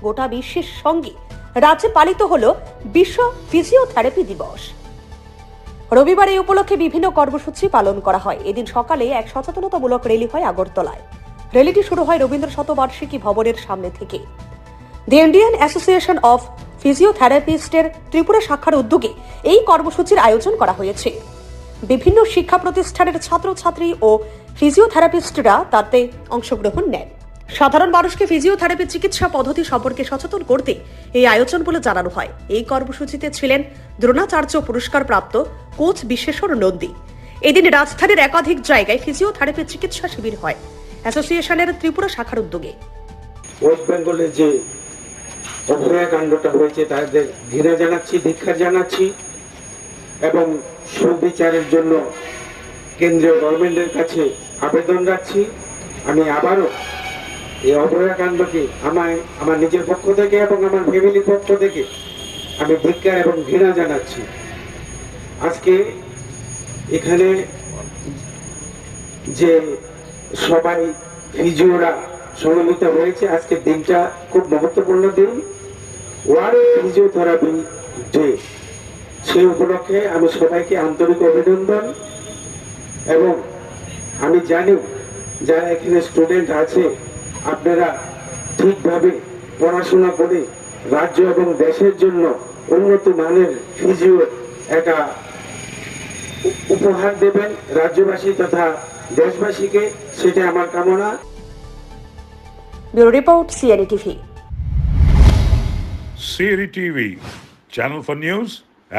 গোটা বিশ্বের সঙ্গে রাজ্যে পালিত হলো বিশ্ব ফিজিওথেরাপি দিবস। রবিবার এই উপলক্ষে বিভিন্ন কর্মসূচি পালন করা হয়। এদিন সকালে এক সচেতনতামূলক র্যালি হয় আগরতলায়। র্যালিটি শুরু হয় রবীন্দ্র শতবার্ষিকী ভবনের সামনে থেকে। দি ইন্ডিয়ান অ্যাসোসিয়েশন অফ ফিজিওথেরাপিস্টের ত্রিপুরা শাখার উদ্যোগে এই কর্মসূচির আয়োজন করা হয়েছে। বিভিন্ন শিক্ষা প্রতিষ্ঠানের ছাত্রছাত্রী ও ফিজিওথেরাপিস্টরা তাতে অংশগ্রহণ নেন। সাধারণ মানুষকে ফিজিওথেরাপি চিকিৎসা পদ্ধতি সম্পর্কে সচেতন করতে এই আয়োজন বলে জানানো হয়। এই কর্মসূচিতে ছিলেন দ্রোণাচার্য পুরস্কার প্রাপ্ত কোচ বিশ্বেশ্বর নন্দী। এদিন রাজধানীর একাধিক জায়গায় ফিজিওথেরাপি চিকিৎসা শিবির হয় অ্যাসোসিয়েশনের ত্রিপুরা শাখার উদ্যোগে। ওয়েস্ট বেঙ্গলে যে অভয়াকাণ্ডটা হয়েছে তাদের ঘৃণা জানাচ্ছি, ধিক্কার জানাচ্ছি এবং সুবিচারের জন্য কেন্দ্রীয় গভর্নমেন্টের কাছে আবেদন রাখছি। আমি আবারও এই অভয়াকাণ্ডকে আমার নিজের পক্ষ থেকে এবং আমার ফ্যামিলির পক্ষ থেকে আমি ধিক্কার এবং ঘৃণা জানাচ্ছি। আজকে এখানে যে সবাই ফিজিওরা সমন্বিত হয়েছে, আজকের দিনটা খুব মহত্বপূর্ণ দিন, ওয়ার্ল্ড ফিজিওথেরাপি ডে। সেই উপলক্ষে আমি সবাইকে আন্তরিক অভিনন্দন। এবং আমি জানি যারা এখানে স্টুডেন্ট আছে, আপনারা ঠিকভাবে পড়াশোনা করে রাজ্য এবং দেশের জন্য উন্নত মানের ফিজিও একটা উপহার দেবেন রাজ্যবাসী তথা দেশবাসীকে, সেটা আমার কামনা। Bureau report, CNE TV. CNE TV, channel for news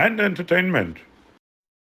and entertainment.